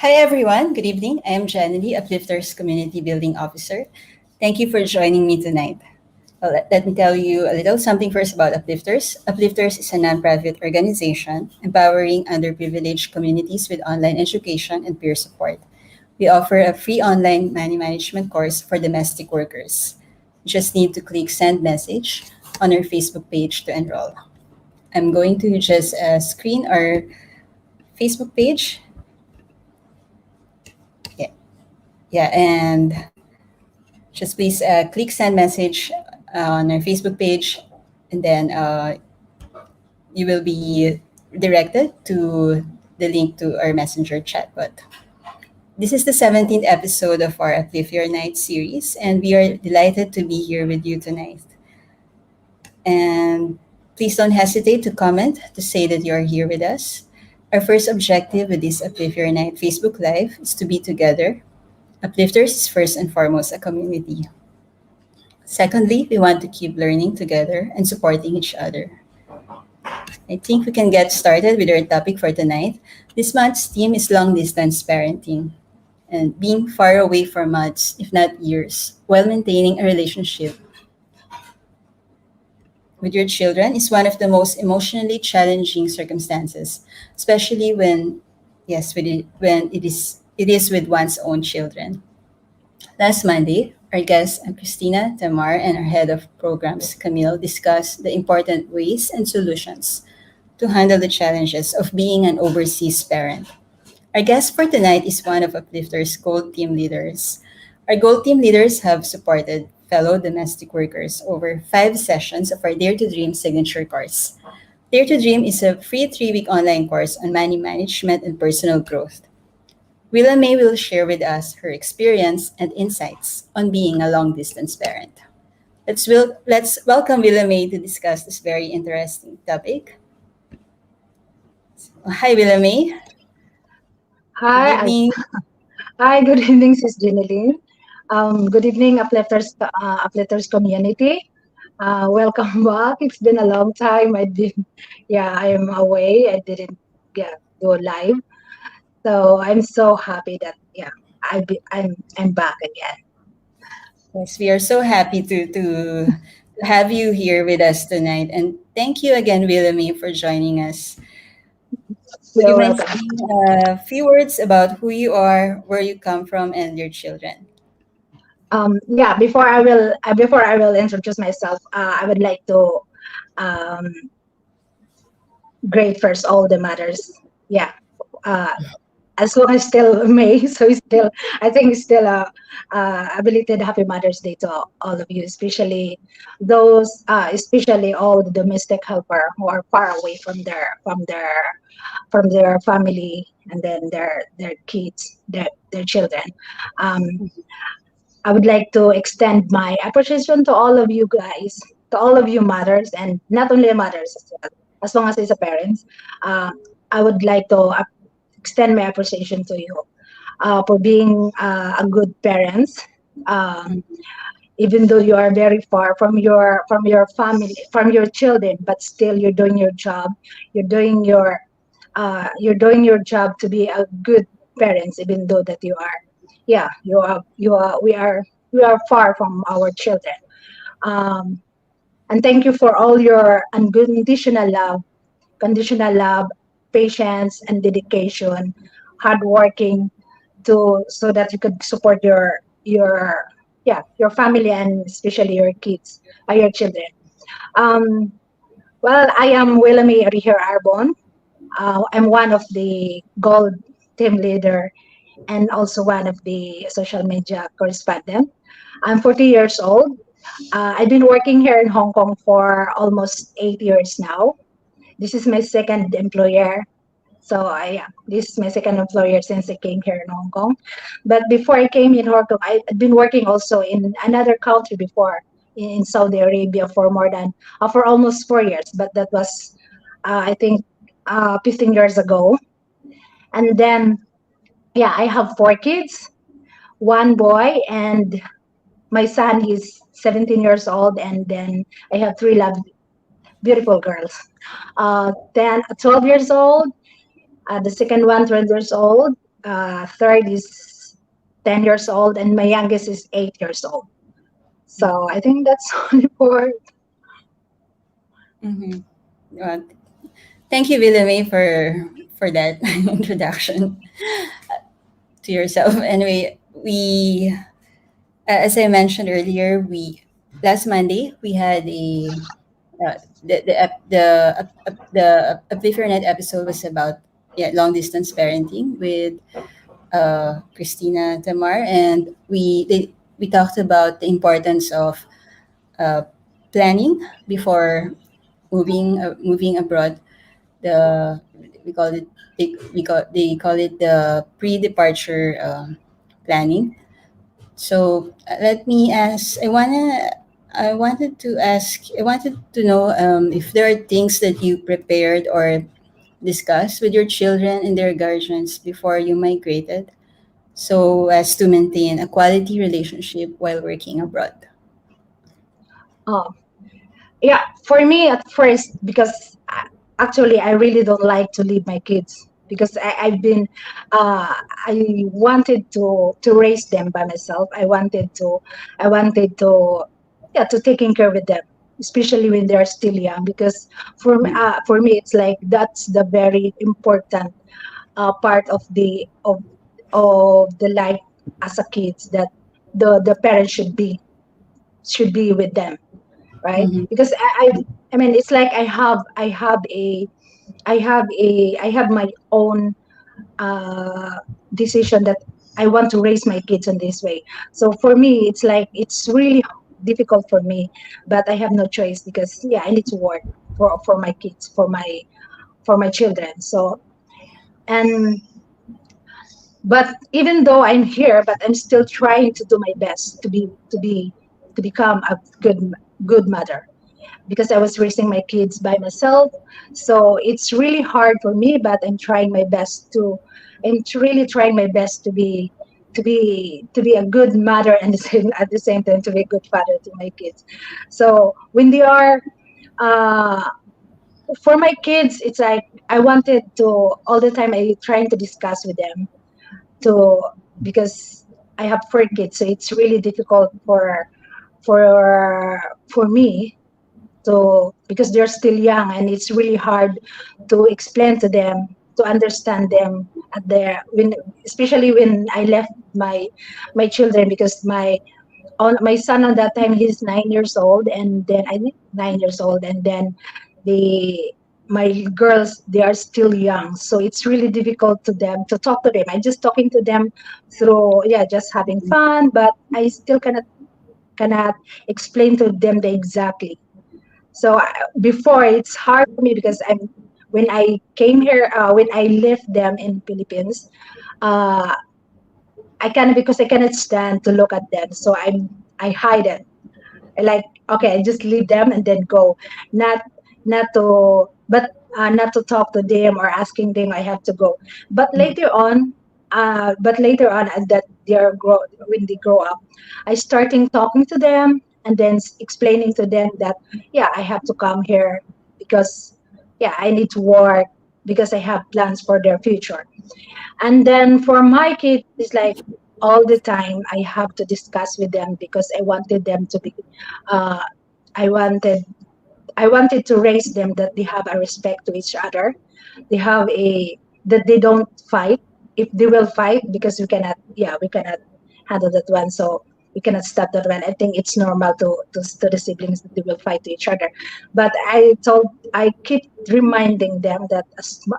Hi everyone, good evening. I am Janely, Uplifters Community Building Officer. Thank you for joining me tonight. Well, let me tell you a little something first about Uplifters. Uplifters is a nonprofit organization empowering underprivileged communities with online education and peer support. We offer a free online money management course for domestic workers. You just need to click send message on our Facebook page to enroll. I'm going to just screen our Facebook page. Yeah, yeah, and just please click send message on our Facebook page, and then you will be directed to the link to our messenger chat bot. This is the 17th episode of our Uplift Your Night series, and we are delighted to be here with you tonight. And please don't hesitate to comment to say that you are here with us. Our first objective with this Uplift Your Night Facebook Live is to be together. Uplifters is first and foremost a community. Secondly, we want to keep learning together and supporting each other. I think we can get started with our topic for tonight. This month's theme is long distance parenting and being far away for months, if not years, while maintaining a relationship with your children is one of the most emotionally challenging circumstances, especially when when it is with one's own children. Last Monday, our guests Christina, Tamar, and our head of programs, Camille, discussed the important ways and solutions to handle the challenges of being an overseas parent. Our guest for tonight is one of Uplifter's Gold Team leaders. Our Gold Team leaders have supported fellow domestic workers over 5 sessions of our Dare to Dream signature course. Dare to Dream is a free 3-week online course on money management and personal growth. Willa May will share with us her experience and insights on being a long distance parent. Let's welcome Willa May to discuss this very interesting topic. Hi, Willa May. Good Hi, evening. hi. Good evening, Sis Jeneline. Good evening, Uplifters community. Welcome back. It's been a long time. I am away. I didn't, go live. So I'm so happy that, I'm back again. Yes, we are so happy to have you here with us tonight. And thank you again, Willamy, for joining us. Would you You're mind welcome. saying a few words about who you are, where you come from, and your children? Before I will introduce myself, I would like to um, grade first all the matters. Yeah. Uh, as long as still May, so it's still I think it's still a belated Happy Mother's Day to all of you, especially all the domestic helper who are far away from their family and then their kids, their children. Um, I would like to extend my appreciation to all of you guys, to all of you mothers, and not only mothers as well, as long as it's a parents. Uh, I would like to extend my appreciation to you for being a good parents. Um, Even though you are very far from your family, from your children, but still you're doing your job. You're doing you're doing your job to be a good parents, even though that we are far from our children. Um, and thank you for all your conditional love, patience, and dedication, hard working to so that you could support your family and especially your kids, your children. Um, well, I am Willamy Erejer Arbon. I'm one of the gold team leader and also one of the social media correspondent. I'm 40 years old. I've been working here in Hong Kong for almost 8 years now. This is my second employer. This is my second employer since I came here in Hong Kong. But before I came in Hong Kong, I've been working also in another country before, in Saudi Arabia for almost 4 years. But that was, I think, 15 years ago. And then, I have 4 kids, one boy, and my son, he's 17 years old. And then I have three beautiful girls. 12 years old, the second one, 12 years old. third is 10 years old, and my youngest is 8 years old. So I think that's only for. Mm-hmm. Uh, Thank you, Villame, for that introduction to yourself. Anyway, as I mentioned earlier, we last Monday we had a the Uplifter Net episode was about long distance parenting with Christina Tamar, and we talked about the importance of uh, planning before moving abroad. The we call it they call it the pre-departure planning. So let me ask. I wanted to know if there are things that you prepared or discussed with your children and their guardians before you migrated, so as to maintain a quality relationship while working abroad. Oh, yeah, for me at first, because actually I really don't like to leave my kids, because uh, I wanted to raise them by myself. I wanted to yeah, to taking care of them, especially when they're still young, because for me it's like that's the very important part of the life as a kids, that the parents should be with them, right? Mm-hmm. Because I mean, it's like I have my own uh, decision that I want to raise my kids in this way. So for me, it's like it's really difficult for me, but I have no choice, because yeah, I need to work for my kids, for my children. So, and but even though I'm here, but I'm still trying to do my best to become a good mother, because I was raising my kids by myself. So it's really hard for me, but I'm really trying my best to be a good mother, and at the same time to be a good father to my kids. So when they are uh, for my kids, it's like I wanted to all the time. I trying to discuss with them to because I have 4 kids, so it's really difficult for me because they're still young, and it's really hard to explain to them, to understand them at their when especially when I left my children, because my son on that time, he's 9 years old, and then I think 9 years old, and then the my girls, they are still young, so it's really difficult to them to talk to them. I'm just talking to them through, yeah, just having fun, but I still cannot explain to them the exactly. So before, it's hard for me, because when I came here, when I left them in Philippines, uh, because I cannot stand to look at them. So I hide it. I like, okay, I just leave them and then go. Not not to but not to talk to them or asking them. I have to go. But later on, as that when they grow up, I starting talking to them, and then explaining to them that, yeah, I have to come here because, yeah, I need to work, because I have plans for their future. And then for my kids, it's like all the time I have to discuss with them, because I wanted them to be, uh, I wanted, I wanted to raise them that they have a respect to each other. They have that they don't fight. If they will fight, because we cannot handle that one. So we cannot stop that one. I think it's normal to the siblings that they will fight to each other. But I keep reminding them that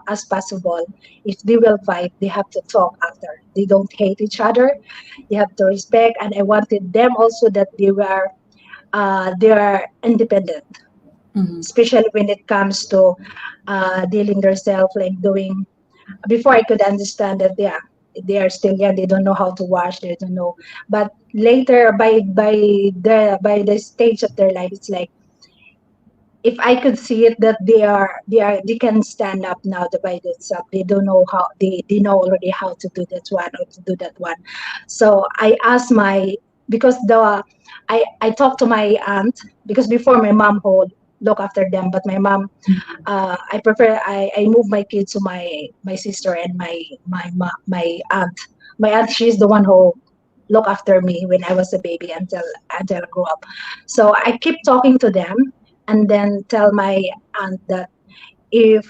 as possible, if they will fight, they have to talk after. They don't hate each other. They have to respect. And I wanted them also that they are independent, Mm-hmm. especially when it comes to dealing themselves, like doing. Before, I could understand that, yeah, they are still young, they don't know how to wash, they don't know. But later, by the stage of their life, it's like, if I could see it, that they can stand up now by themselves. They don't know how, they know already how to do that one or to do that one. So I asked because I talked to my aunt, because before, my mom look after them. But my mom, I prefer I move my kids to my sister and my aunt. My aunt, she's the one who look after me when I was a baby until I grew up. So I keep talking to them and then tell my aunt that if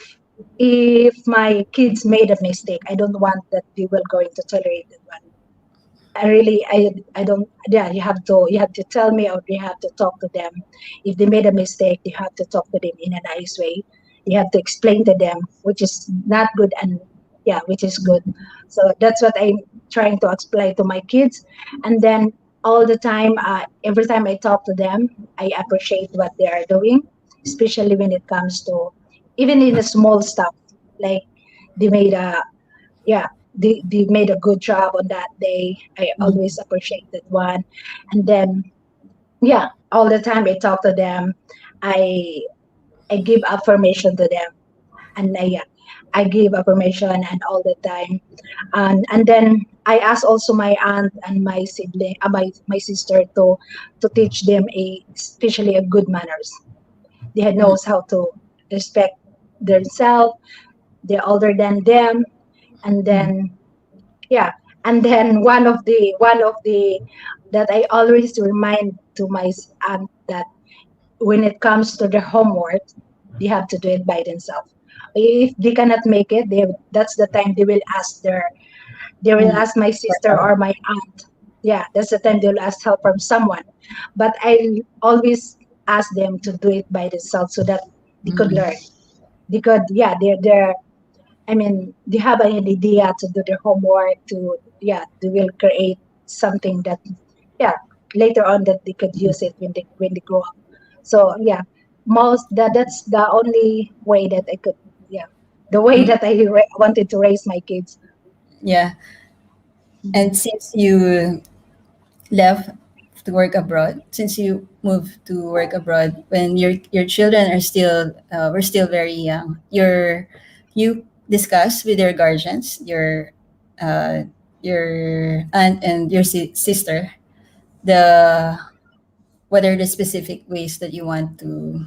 if my kids made a mistake, I don't want that we will going to tolerate it. I don't, yeah, you have to tell me, or you have to talk to them. If they made a mistake, you have to talk to them in a nice way. You have to explain to them which is not good, and yeah, which is good. So that's what I'm trying to explain to my kids. And then all the time, every time I talk to them, I appreciate what they are doing, especially when it comes to even in the small stuff, like they made a, yeah, they made a good job on that day. I Mm. always appreciate that one. And then yeah, all the time I talk to them. I i give affirmation to them. And I give affirmation and all the time. And then I ask also my aunt and my sibling, my sister, to teach them a especially a good manners. They Mm. knows how to respect themselves. They're older than them. And Mm. then yeah, and then one of the that I always remind to my aunt that when it comes to the homework, they have to do it by themselves. If they cannot make it, that's the time they will Mm. ask my sister or my aunt. Yeah, that's the time they'll ask help from someone. But I always ask them to do it by themselves so that they could Mm. learn. Because yeah, they're I mean, they have an idea to do their homework, to, yeah, they will create something that, yeah, later on that they could use it when they grow up. So yeah, that's the only way that I could, yeah, the way Mm. that I wanted to raise my kids. Yeah. Mhm. And since you left to work abroad, since you moved to work abroad when your children are still were still very young, you discuss with your guardians, uh, your aunt and your sister, the what are the specific ways that you want to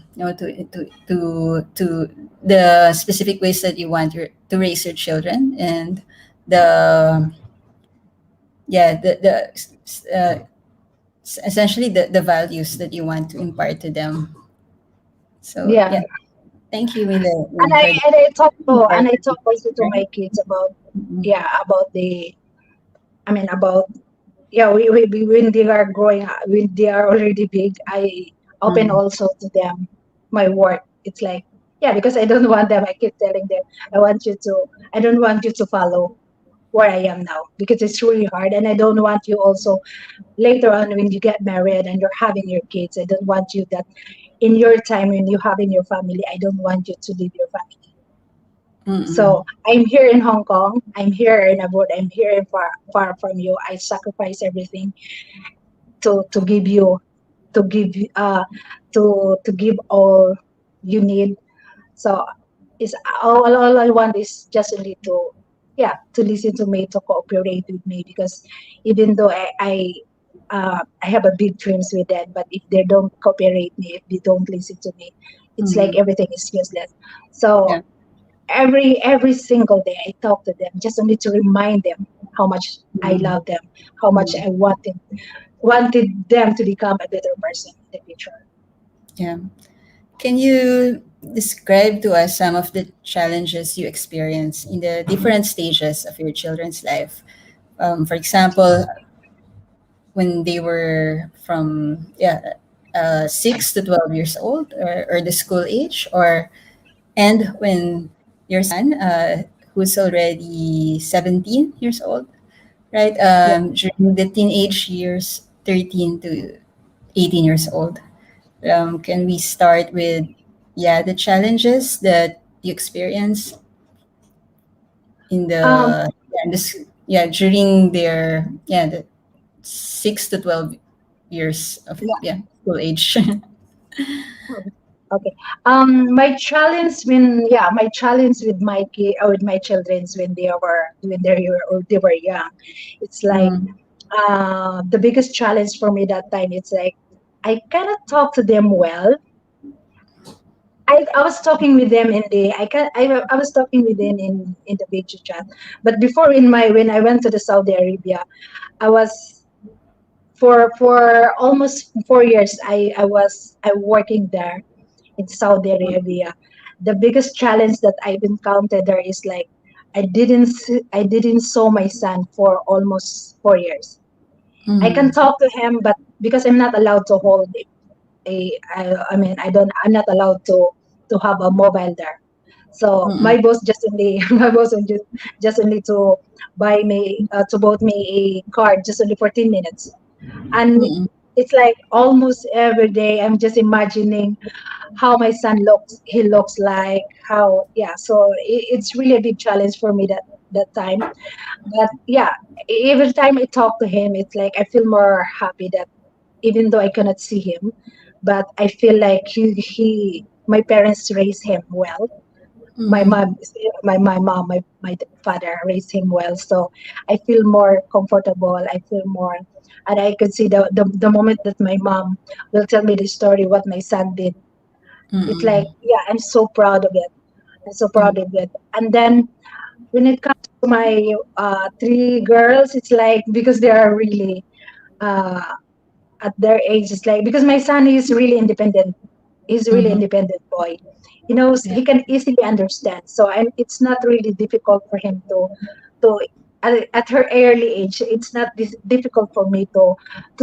to the specific ways that you want to raise your children, and the yeah essentially the values that you want to impart to them. So Yeah, yeah, thank you, Willa, and I for the and I talk to and I talk important also to right. my kids about, Mhm. yeah, about the, I mean, about, yeah, when they are growing up, when they are already big, I open Mm. also to them my work. It's like, yeah, because I don't want them, I keep telling them, I don't want you to follow where I am now, because it's really hard. And I don't want you also later on when you get married and you're having your kids, I don't want you that in your time when you having your family, I don't want you to leave your family. Mm-mm. So I'm here in Hong Kong, I'm here in abroad, I'm here in far from you. I sacrifice everything to give you, to give to give all you need. So is all I want is just only to, yeah, to listen to me, to cooperate with me. Because even though I have a big dreams with them, but if they don't cooperate me, if they don't listen to me, it's like Mm. everything is useless. So Yeah. every single day I talk to them just only to remind them how much I Mm. love them, how much Mm. I wanted them to become a better person in the future. Yeah. Can you describe to us some of the challenges you experience in the different stages of your children's life? For example, when they were from 6 to 12 years old, or the school age, or and when your son, who's already 17 years old, right? Yeah. During the teenage years, 13 to 18 years old. Can we start with, the challenges that you experience in Um, during their, the 6 to 12 years of, yeah. school age. Okay. My challenge when, yeah, my challenge with my kid or with my childrens when they were young, it's like, Mm. the biggest challenge for me that time. It's like I cannot talk to them well, I was talking with them in the I was talking with them in the video chat. But before in my when I went to the Saudi Arabia, I was for almost 4 years. I working there in Saudi Arabia. The biggest challenge that I've encountered there is like I didn't saw my son for almost 4 years. I can Mm-hmm. talk to him, but because I'm not allowed to hold I mean I'm not allowed to have a mobile there. So Mm-hmm. my boss just only my boss just only to buy me to bought me a card just only for 10 minutes, and Mm-hmm. it's like almost every day I'm just imagining how my son looks he looks like how yeah. So it's really a big challenge for me that time. But yeah, every time I talk to him, it's like I feel more happy that even though I cannot see him, but I feel like he my parents raised him well. My Mm-hmm. mom, my mom, my father raised him well. So I feel more comfortable. I feel more, and I could see the moment that my mom will tell me the story what my son did. It's like Mm-hmm. yeah, I'm so proud of it. I'm so proud of it. And then when it comes to my three girls, it's like because they are really uh, at their age, it's like because my son is really independent. He's a really Mm-hmm. independent boy. He knows Yeah. he can easily understand. So it's not really difficult for him to at her early age. It's not difficult for me to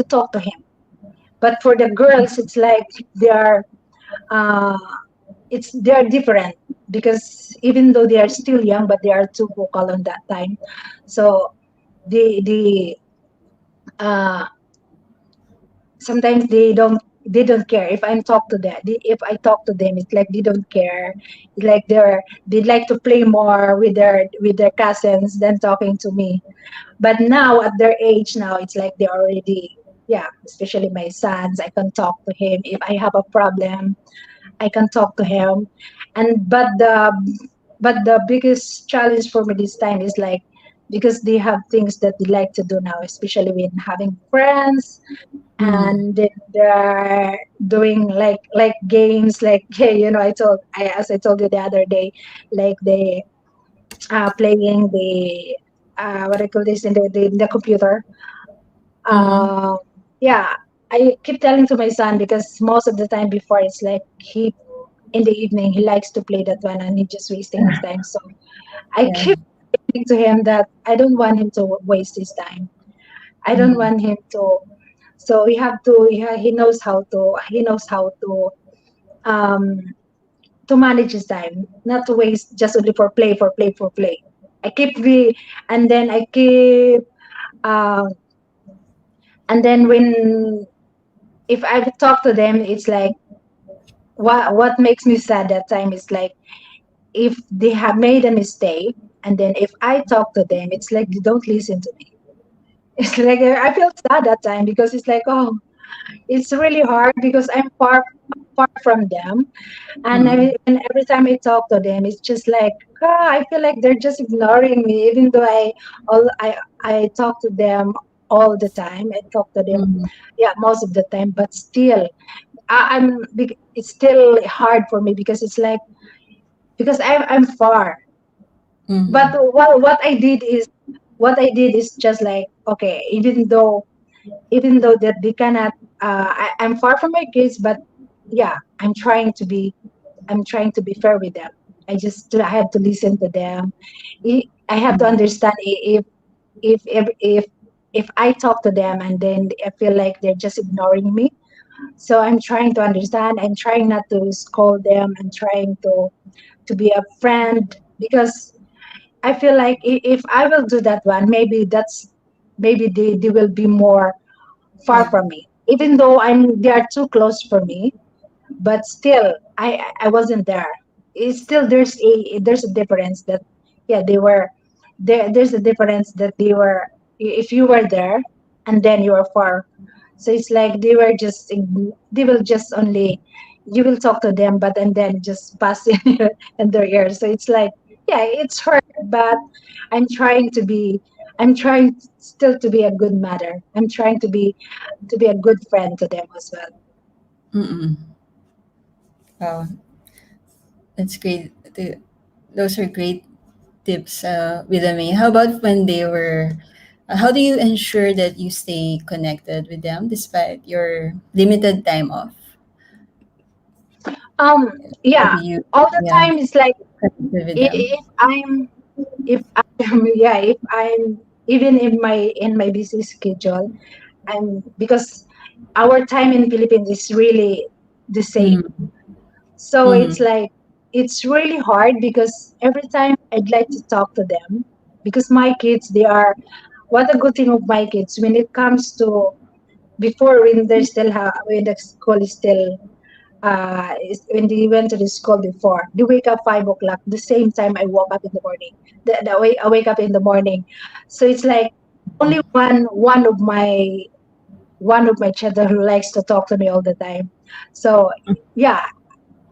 talk to him. But for the girls, it's like they are uh, they are different because even though they are still young, but they are too vocal on that time. So the uh, sometimes they don't care if I'm talk to them. If I talk to them, it's like they don't care. It's like they like to play more with their cousins than talking to me. But now at their age now, it's like they already yeah. Especially my sons, I can talk to him if I have a problem. I can talk to him, and but the biggest challenge for me this time is like because they have things that they like to do now, especially when having friends Mm-hmm. and they're doing like games like hey as I told you the other day like they playing the what I call this in the computer Mm-hmm. uh, yeah. I keep telling to my son because most of the time before it's like he in the evening he likes to play that one and he's just wasting his time. So I Yeah. keep saying to him that I don't want him to waste his time. I don't Mm-hmm. want him to. So we have to. He knows how to. He knows how um, to manage his time, not to waste just only for play, for play, for play. I keep the, and then I keep, uh, and then when if I talk to them, it's like what makes me sad that time is like if they have made a mistake, and then if I talk to them, it's like they don't listen to me. It's like I feel sad that time because it's like oh it's really hard because I'm far from them, and Mm-hmm. and every time I talk to them, it's just like I feel like they're just ignoring me, even though all I talk to them all the time. I talk to them, Mm-hmm. yeah, most of the time, but still, it's still hard for me because it's like because I'm far. But Mm-hmm. what I did is just like okay, even though that they cannot I'm far from my kids, but yeah, I'm trying to be fair with them. I have to listen to them. I have to Mm-hmm. understand if if if if I talk to them and then I feel like they're just ignoring me. So I'm trying to understand. I'm trying not to scold them. I'm trying to be a friend because I feel like if I will do that one, maybe they will be more far Yeah. from me. Even though they are too close for me, but still I wasn't there. It's still there's a difference that yeah they were there's a difference that they were if you were there and then you were far. So it's like they will just only you will talk to them but and then just pass in their ears. So it's like yeah it's hard, but i'm trying to be I'm trying still to be a good mother. I'm trying to be a good friend to them as well. Mm-mm. Wow. That's great. Those are great tips, with me. How about when they were? How do you ensure that you stay connected with them despite your limited time off? How Yeah, do you, all the yeah, time it's like connected with i- them? if I'm if I'm yeah if I'm even in my busy schedule, I'm because our time in Philippines is really the same. Mm-hmm. So it's Mm-hmm. like it's really hard because every time I'd like to talk to them because my kids they are what a good thing of my kids when it comes to before when they're still when the school is still when they went to the school before they wake up 5 o'clock the same time I woke up in the morning I wake up in the morning, so it's like only one of my children who likes to talk to me all the time. So yeah,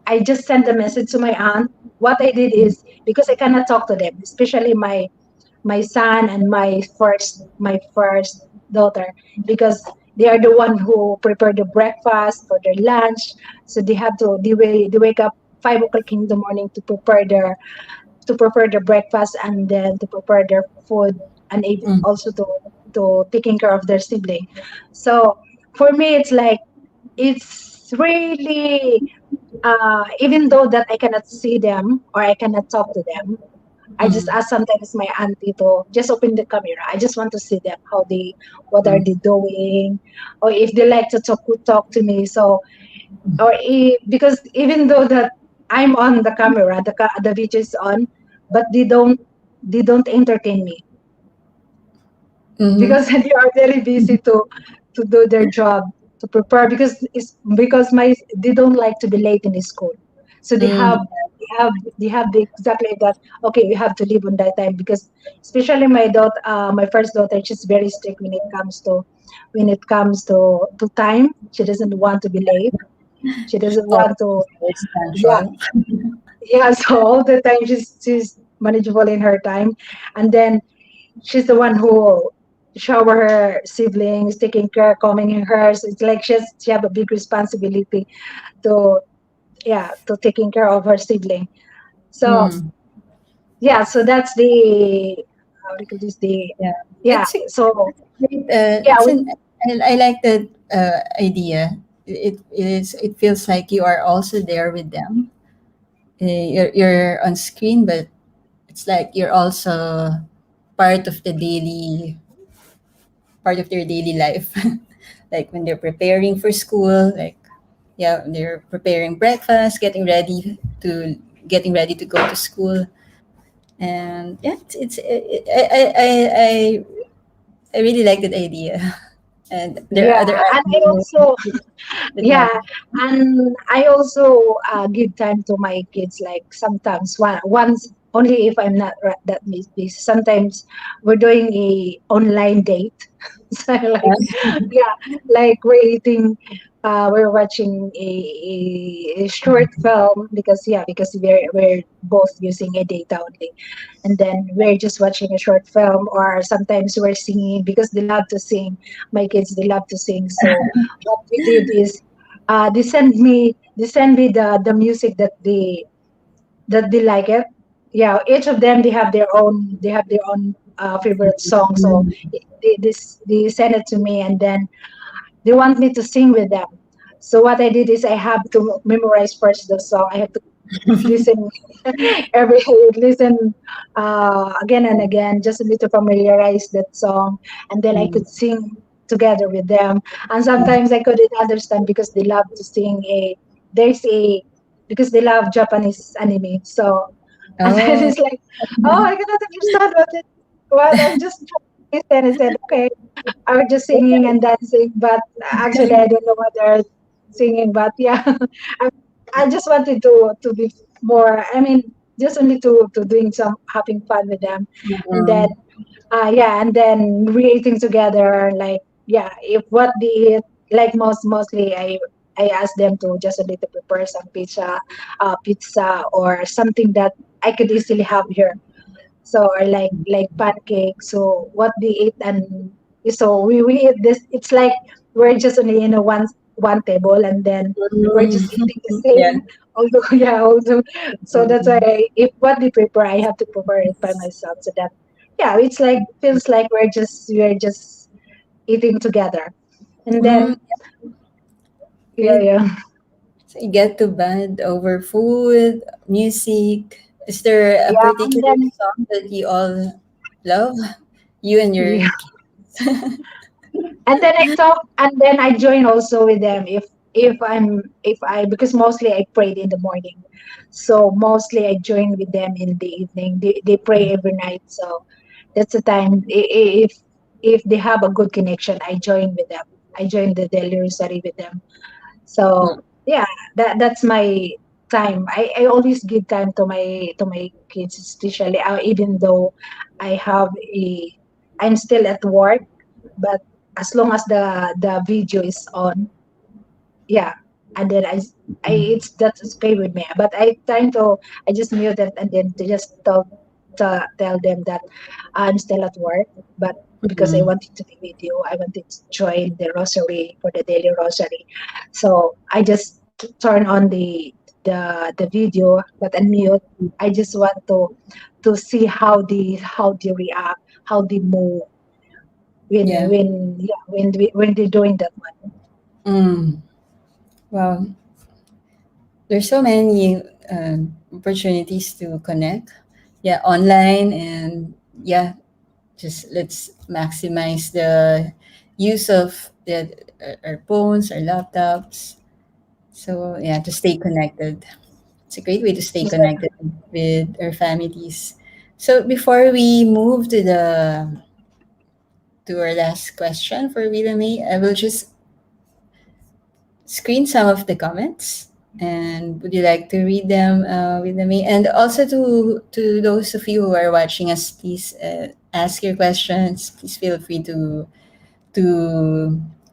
I just sent a message to my aunt. What I did is because I cannot talk to them, especially my son and my first daughter, because they are the one who prepare the breakfast for their lunch. So they wake up 5 o'clock in the morning to prepare their breakfast and then to prepare their food and also to taking care of their sibling. So for me it's like it's really even though that I cannot see them or I cannot talk to them, I just Mm-hmm. ask sometimes my auntie to just open the camera. I just want to see them, what are they doing, or if they like to talk to me. So, because even though that I'm on the camera, the video is on, but they don't entertain me Mm-hmm. because they are very busy to do their job to prepare because my they don't like to be late in the school, so they have the exactly that. Okay, we have to leave on that time because especially my first daughter, she's very strict when it comes to time. She doesn't want to be late. She doesn't Oh, want to. it's Yeah, punctual. yeah. So all the time she's manageable in her time, and then she's the one who shower her siblings, taking care, combing her. So it's like she have a big responsibility to to taking care of her sibling. So Mm-hmm. yeah, so that's the how do you call this the Yeah, yeah. it's a So great. yeah, I like that idea. It is. It feels like you are also there with them. You're on screen, but it's like you're also part of the daily part of their daily life. Like when they're preparing for school, like, yeah, they're preparing breakfast, getting ready to go to school, and yeah, I really like that idea. And there are yeah, other and I avenues also with yeah, them. and I also give time to my kids. Like sometimes once only if I'm not that busy. Sometimes we're doing a online date. So like yeah, like we're watching a short film because we're both using a data only, and then we're just watching a short film, or sometimes we're singing because they love to sing. My kids, they love to sing. So what we did is they send me the music that they like it. Yeah, each of them they have their own favorite song. So they send it to me, and then they want me to sing with them. So what I did is I have to memorize first the song. I have to listen every listen again and again just a bit to familiarize that song, and then I could sing together with them. And sometimes I couldn't understand because they love to sing a there's a because they love Japanese anime. So and then Oh, it's like, oh, I cannot understand what I'm just trying to listen and said, okay, I was just singing and dancing, but actually I don't know what they're singing. But yeah, I, I just wanted to be more. I mean, just only to doing some having fun with them, and then and then creating together. Like yeah, if what they eat, like mostly I ask them to just only to prepare some pizza or something that I could easily have here. So or like pancakes. So what they eat, and so we eat this. It's like we're just only in a one. one table, and then we're just Mm. eating the Yeah. same. Although, yeah, also, so that's why Mm. if what they prepare, I have to prepare it by myself. So that, yeah, it's like feels like we're just eating together, and Mm, then yeah, great. yeah, So you get to bond over food, music. Is there a yeah, and particular then song that you all love? You and your yeah. kids? And then I talk, and then I join also with them if I because mostly I prayed in the morning, so mostly I join with them in the evening. They pray every night, so that's the time. If they have a good connection, I join with them. I join the daily rosary with them. Mm, So yeah, that's my time. I always give time to my kids, especially even though I have a I'm still at work, but as long as the video is on, yeah, and then I it's that's okay with me. But I trying to I just mute it and then to just tell them that I'm still at work, but because I mm, wanted to be with you, I wanted to join the rosary for the daily rosary. So I just turn on the video, but unmute. I just want to see how they react, how they move yeah. when they're doing that one. Mm. Well, there's so many opportunities to connect. Yeah, online and yeah, just let's maximize the use of our phones, our laptops. So yeah, to stay connected. It's a great way to stay Yeah. connected with our families. So before we move to our last question for Willa May, I will just screen some of the comments. And would you like to read them, Willa May? And also to those of you who are watching us, please ask your questions. Please feel free to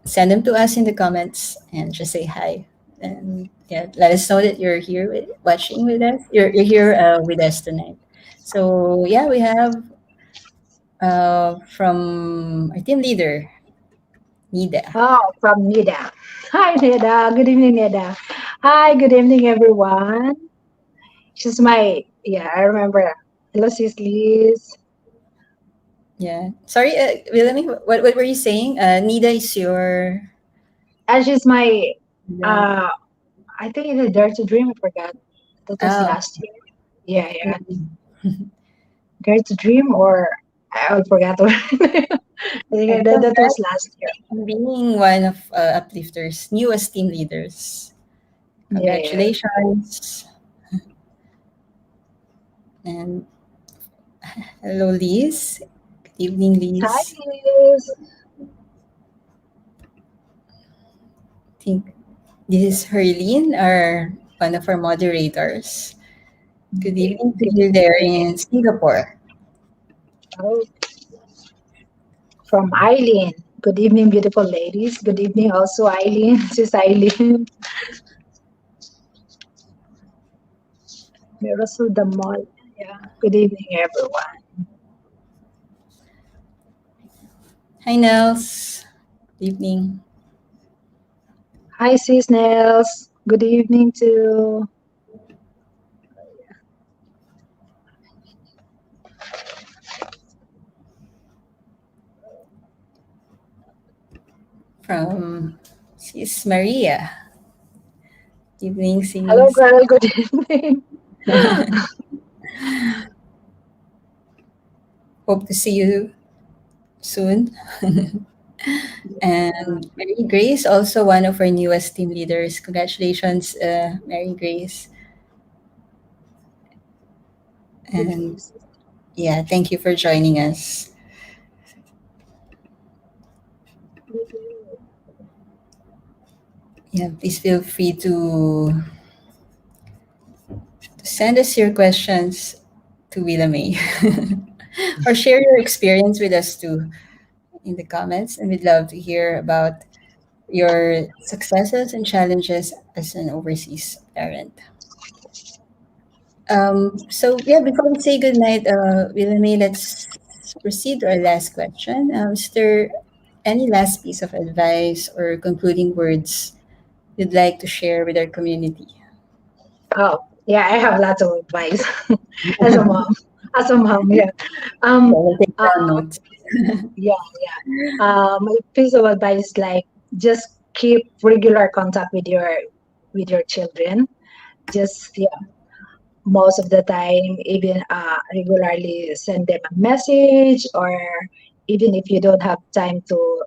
send them to us in the comments and just say hi. And yeah, let us know that you're here watching with us. You're here with us tonight. So yeah, we have from our team leader, Nida. Oh, from Nida. Hi, Nida. Good evening, Nida. Hi, good evening, everyone. She's my, yeah, I remember. Hello, sis Liz. Yeah. Sorry, let me. What were you saying? Nida is your. And she's my, Yeah. uh, I think it is Dare to Dream. I forgot. That was Oh. last year. Yeah, yeah. Mm. Dare to Dream, or I forgot. I think that was Congrats last year. on being one of Uplifters' newest team leaders. Yeah. Congratulations. And hello, Liz. Good evening, Hi, Liz. Liz. I think this is Herlene, our one of our moderators. Good evening to Good you there evening. in Singapore. Oh, from Eileen. Good evening, beautiful ladies. Good evening, also Eileen. This is Eileen. Mirasul the Mall. Yeah. Good evening, everyone. Hi, Nels. Good evening. Hi, sis Nels. Good evening to From Sis Maria. Evening, hello, sis. girl. Good evening. Hope to see you soon. Yeah. And Mary Grace, also one of our newest team leaders. Congratulations, Mary Grace. Good And evening, sis. yeah, thank you for joining us. Yeah, please feel free to send us your questions to Willa May or share your experience with us too in the comments. And we'd love to hear about your successes and challenges as an overseas parent. So yeah, before we say goodnight, William, let's proceed to our last question. Is there any last piece of advice or concluding words you'd like to share with our community? Oh, yeah, I have lots of advice as a mom. As a mom, yeah. Um, So we'll take uh, down notes. yeah, yeah. My piece of advice, like, just keep regular contact with your children. Just, yeah, most of the time, even regularly send them a message, or even if you don't have time to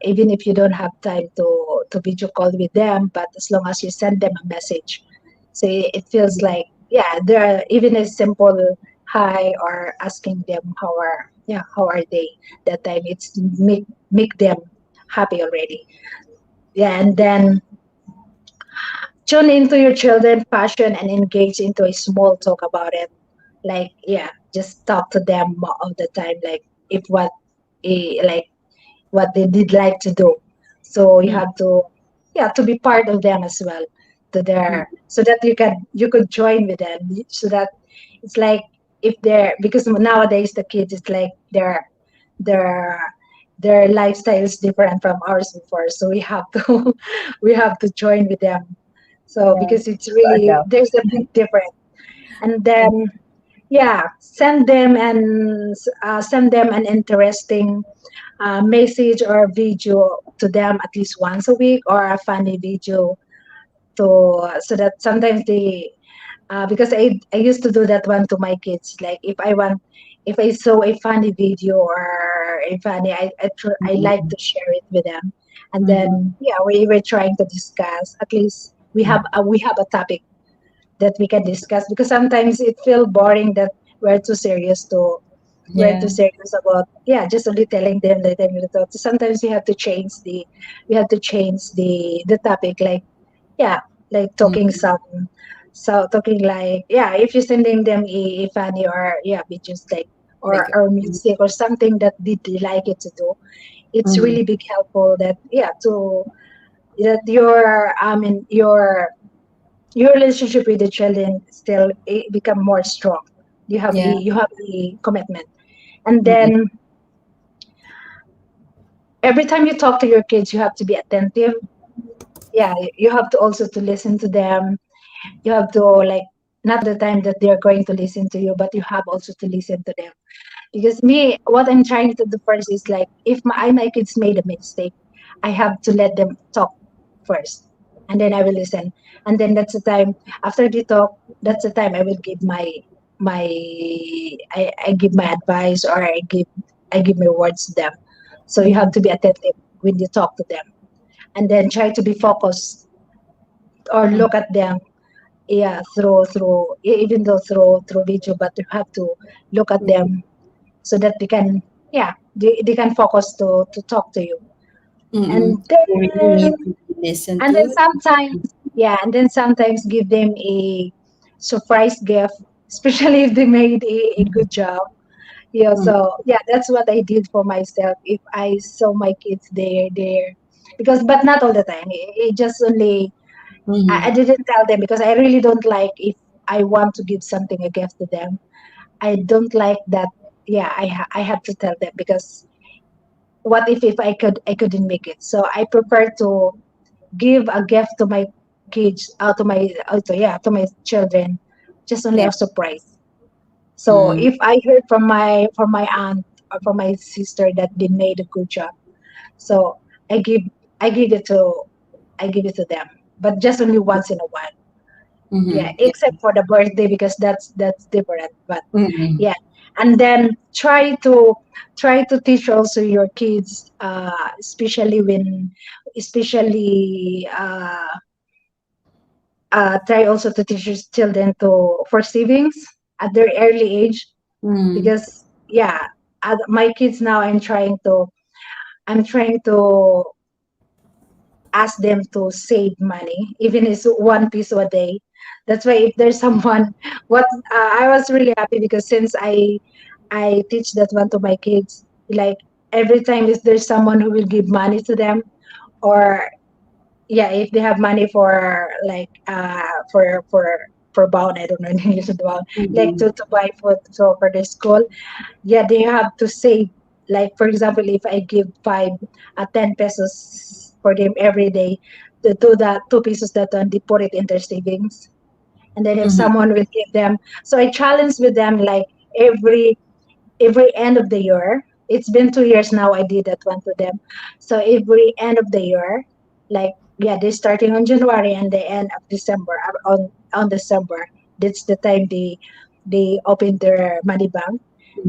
even if you don't have time to video call with them, but as long as you send them a message, so it feels like, yeah, there are even a simple hi, or asking them how are they, that time it's make them happy already. Yeah, and then tune into your children's passion and engage into a small talk about it. Like, yeah, just talk to them all the time, like, if what like what they did like to do. So you Mm, have to, yeah, to be part of them as well, to mm, their, so that you could join with them, so that it's like, if they're, because nowadays the kids, it's like their their lifestyle is different from ours before, so we have to we have to join with them. So yeah. because it's To really, adapt. there's a big difference. And Yeah. then, yeah, send them an interesting message or video to them at least once a week, or a funny video, to so that sometimes they, because I used to do that one to my kids, like, if I saw a funny video or a funny, I like Mm, to share it with them. And mm, then, yeah, we were trying to discuss, at least we have a topic that we can discuss, because sometimes it feels boring that we're too serious to we're too yeah. serious about, yeah, just only telling them that I'm little. So sometimes we have to change the topic, like, yeah, like talking Mm, some, so talking like, yeah, if you're sending them a funny, or yeah, videos, like, like, or music or something that they like it to do, it's mm, really big helpful, that, yeah, to that your, I mean, your relationship with the children still become more strong. yeah. You have the commitment. And Mm, then every time you talk to your kids, you have to be attentive. Yeah, you have to also to listen to them. You have to, like, not the time that they're going to listen to you, but you have also to listen to them. Because me, what I'm trying to do first is, like, if my kids made a mistake, I have to let them talk first, and then I will listen. And then that's the time, after they talk, that's the time I will give my I give my advice, or I give my words to them. So you have mm, to be attentive when you talk to them, and then try to be focused, or mm, look at them, yeah, even though through video, but you have to look at mm, them, so that they can, yeah, they can focus to talk to you. mm. And You really then need to listen and then to. sometimes, yeah, and then sometimes give them a surprise gift, especially if they made a good job. Yeah, Mm, so yeah, that's what I did for myself. If I saw my kids there, because, but not all the time. It just only, I mm, didn't tell them, because I really don't like, if I want to give something, a gift to them, I don't like that. Yeah, I have to tell them, because what if I couldn't make it? So I prefer to give a gift to my kids, to my children, just only yeah. a surprise. So Mm, if I heard from my aunt, or from my sister, that they made a good job, so I give I give it to I give it to them, but just only once in a while. Yeah, yeah. except for the birthday, because that's different. But Mm, yeah, and then try to teach also your kids, especially especially try also to teach your children to for savings at their early age, mm, because, yeah, my kids now, I'm trying to ask them to save money, even it's 1 peso a day. That's why, if there's someone, what I was really happy, because since I teach that one to my kids, like, every time if there's someone who will give money to them, or, yeah, if they have money for, like, for bound, I don't know the use of the bound, like, mm, to buy food, so for the school, yeah, they have to save. Like, for example, if I give 10 pesos for them every day, to that 2 pesos that one, they put it in their savings. And then if Mm-hmm. someone will give them, so I challenge with them like every every end of the year. It's been 2 years now. I did that one to them. So every end of the year, like yeah, they starting on January and the end of December. On December, that's the time they open their money bank,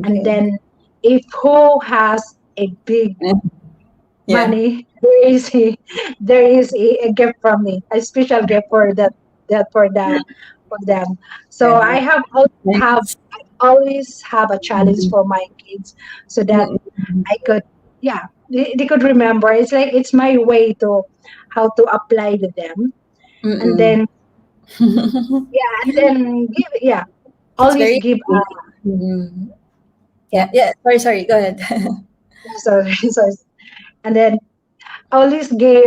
and Okay. then if who has a big Yeah. Yeah. money, there is a gift from me, a special gift for that for them. So Yeah. Nice. I always have a challenge Mm-mm. for my kids so that Mm-mm. I could yeah they could remember. It's like it's my way to how to apply to them, and Mm-mm. then yeah, and then give yeah It's always very. give Mm. yeah Yeah. Yeah. Sorry. Sorry. Go ahead. sorry sorry, and then always give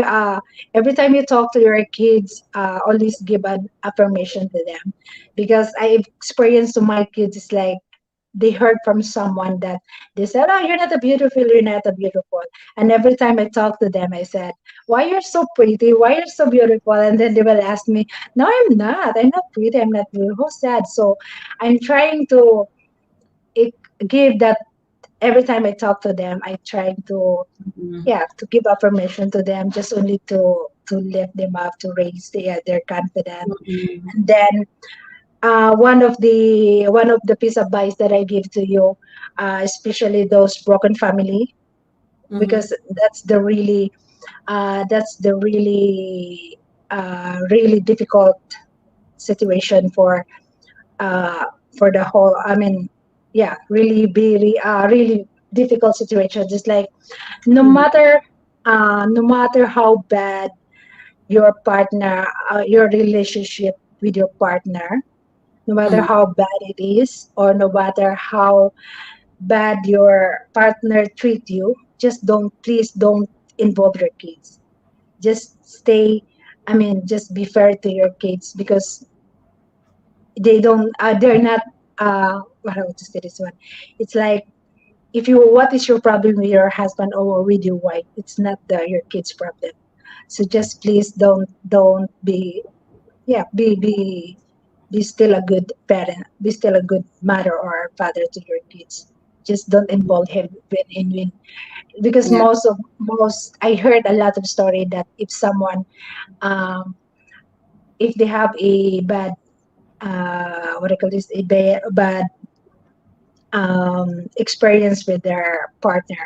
every time you talk to your kids always give an affirmation to them, because I experienced to my kids is like they heard from someone that they said, oh, you're not a beautiful, and every time I talk to them I said, why you're so pretty, why you're so beautiful, and then they will ask me, no, I'm not pretty, I'm not beautiful. Who said so? I'm trying to eh, give that every time I talk to them. I try to Mm-mm. yeah to give affirmation to them, just only to lift them up, to raise their confidence. Mm-mm. And then one of the piece of advice that I give to you, especially those broken family, Mm-mm. because that's the really difficult situation uh for the whole, I mean, yeah, really difficult situation, just like no Mm-mm. matter no matter how bad your relationship with your partner, no matter Mm-mm. how bad it is, or no matter how bad your partner treat you, please don't involve your kids. Just stay, I mean, just be fair to your kids, because they're not, what I would say this one. It's like, what is your problem with your husband or with your wife? It's not your kids' problem. So just please don't be yeah be still a good parent, be still a good mother or father to your kids. Just don't involve him when because Yeah. most I heard a lot of story that if someone um if they have a bad what I call this, bad experience with their partner,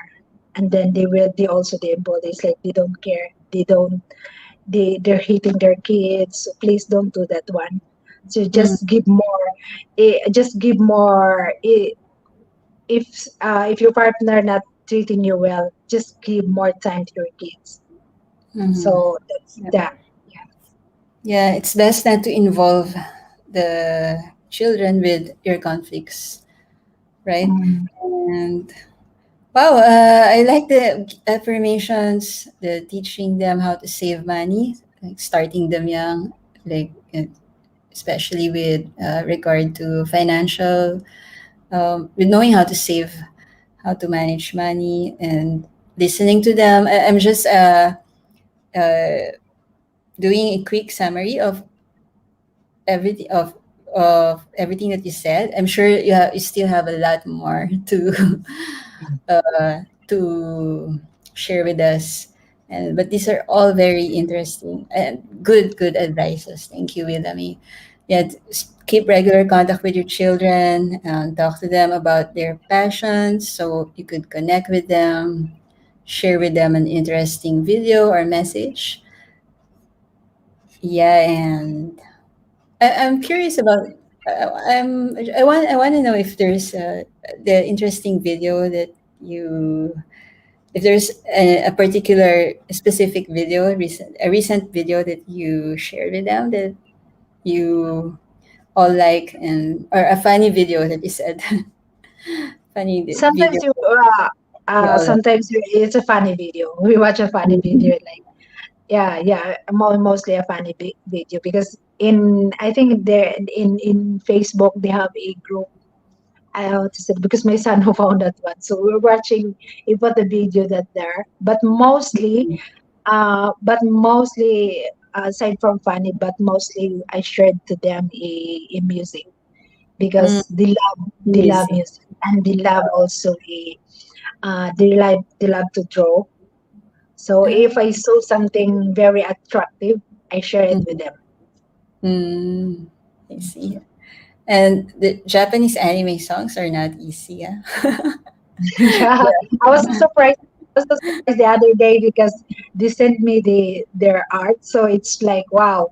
and then they also they involve, it's like they don't care, they're hitting their kids. So please don't do that one. So Mm-mm. just give more. If your partner not treating you well, just give more time to your kids. Mm-hmm. So that's Yeah. that. Yeah. Yeah. It's best not to involve the children with your conflicts, right? Mm. And wow, I like the affirmations, the teaching them how to save money, like starting them young, like especially with regard to financial, with knowing how to save, how to manage money, and listening to them. I'm just uh, doing a quick summary of everything of everything that you said. I'm sure you still have a lot more to to share with us. And but these are all very interesting and good advices. Thank you, Wilami. Yeah, keep regular contact with your children and talk to them about their passions so you could connect with them, share with them an interesting video or message. Yeah, and I'm curious about. I want to know if there's the interesting video that you if there's a particular specific video, a recent video that you shared with them that you all like, and or a funny video that you said funny video Sometimes you all like. it's a funny video. We watch a funny video, like yeah, mostly a funny video, because in I think there in Facebook they have a group. I have to say, because my son who found that one, so we're watching. He put the video that there, but mostly But mostly, aside from funny, but mostly I shared to them a music Mm, because they love music. music and they love also they love to draw. So if Ah, I saw something very attractive, I share it with mm, them. mm, I see. And the Japanese anime songs are not easy, yeah? Yeah, I was so surprised. I was so surprised the other day because they sent me their art. So it's like, wow,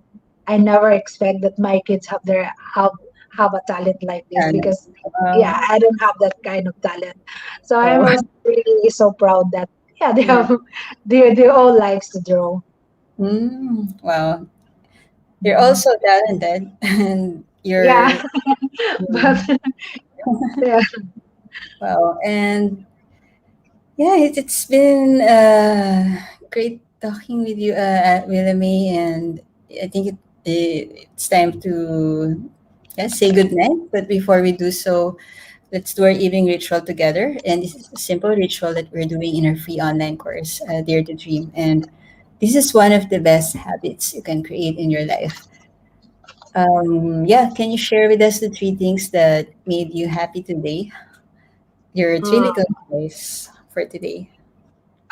I never expect that my kids have a talent like this And, because yeah, wow. I don't have that kind of talent. So I Oh, was really so proud that yeah, they yeah. have they all likes to draw. Wow. You're Mhm. also talented, and Yeah, you're, but yeah, wow. And yeah, it's been great talking with you, Willamy, and I think it's time to, yeah, say good night. But before we do so, let's do our evening ritual together. And this is a simple ritual that we're doing in our free online course, Dare to Dream. And this is one of the best habits you can create in your life. Yeah, can you share with us the three things that made you happy today? Your three uh, little joys for today.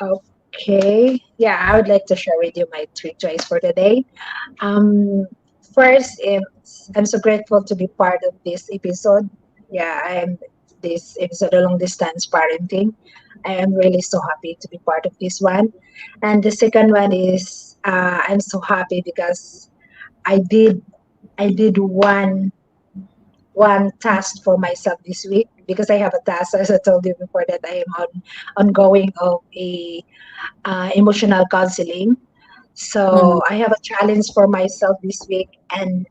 okay. Yeah, I would like to share with you my three joys for today. Um, First, I'm so grateful to be part of this episode. Yeah, I am this episode of long distance parenting. I am really so happy to be part of this one. And the second one is I'm so happy because I did I did one task for myself this week because I have a task as I told you before that I am ongoing of a emotional counseling. Mm, So I have a challenge for myself this week, and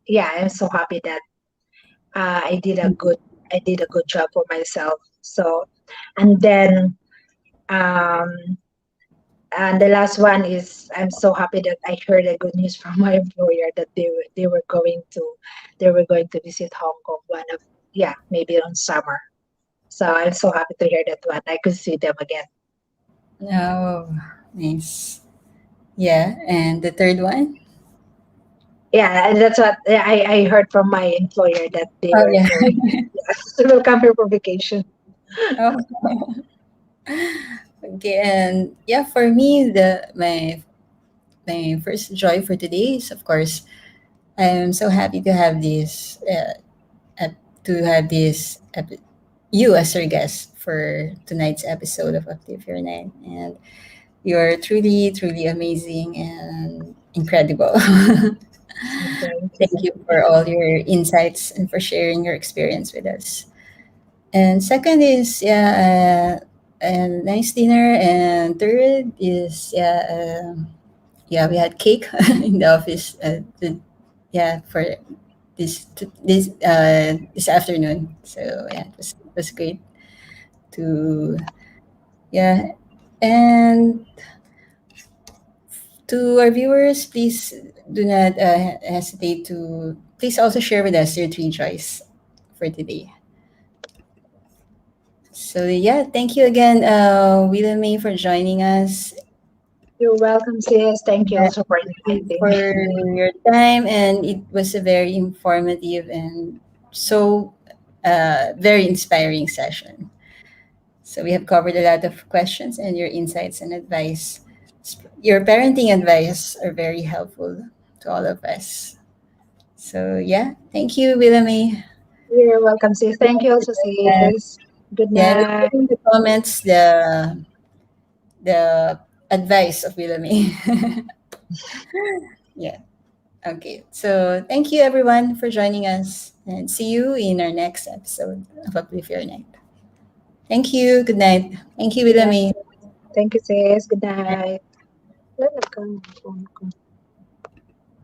yeah, I'm so happy that I did a mm, good job for myself. So, and then um, and the last one is I'm so happy that I heard a good news from my employer that they were going to visit Hong Kong one of yeah maybe on summer. So I'm so happy to hear that one. I could see them again. oh, nice. Yeah, and the third one? Yeah, and that's what I heard from my employer that they Oh, were yeah. going. Yes, they will come here for vacation. Oh, okay. And yeah, for me, my first joy for today is, of course, I'm so happy to have you as our guest for tonight's episode of Uplift Your Night. And you're truly, truly amazing and incredible. Thank you. Thank you for all your insights and for sharing your experience with us. And second is, yeah, a nice dinner. And third is, yeah, we had cake in the office. Yeah, for this afternoon. So yeah, it was great to, yeah. And to our viewers, please do not hesitate to please also share with us your three joys for today. So yeah, thank you again, Willa May, for joining us. You're welcome, sis. Thank you Yeah, also for thank you inviting. for your time, and it was a very informative and so very inspiring session. So we have covered a lot of questions, and your insights and advice, your parenting advice, are very helpful to all of us. So yeah, thank you, Willamy. You're welcome, sis. Thank you also, sis. Good Yeah, we'll night. put in the comments the advice of Willamy. Yeah. Okay. So thank you everyone for joining us, and see you in our next episode of Uplift Your Night. Thank you. Good night. Thank you, Good night. Willamy. Thank you, sis. Good night. Let me go.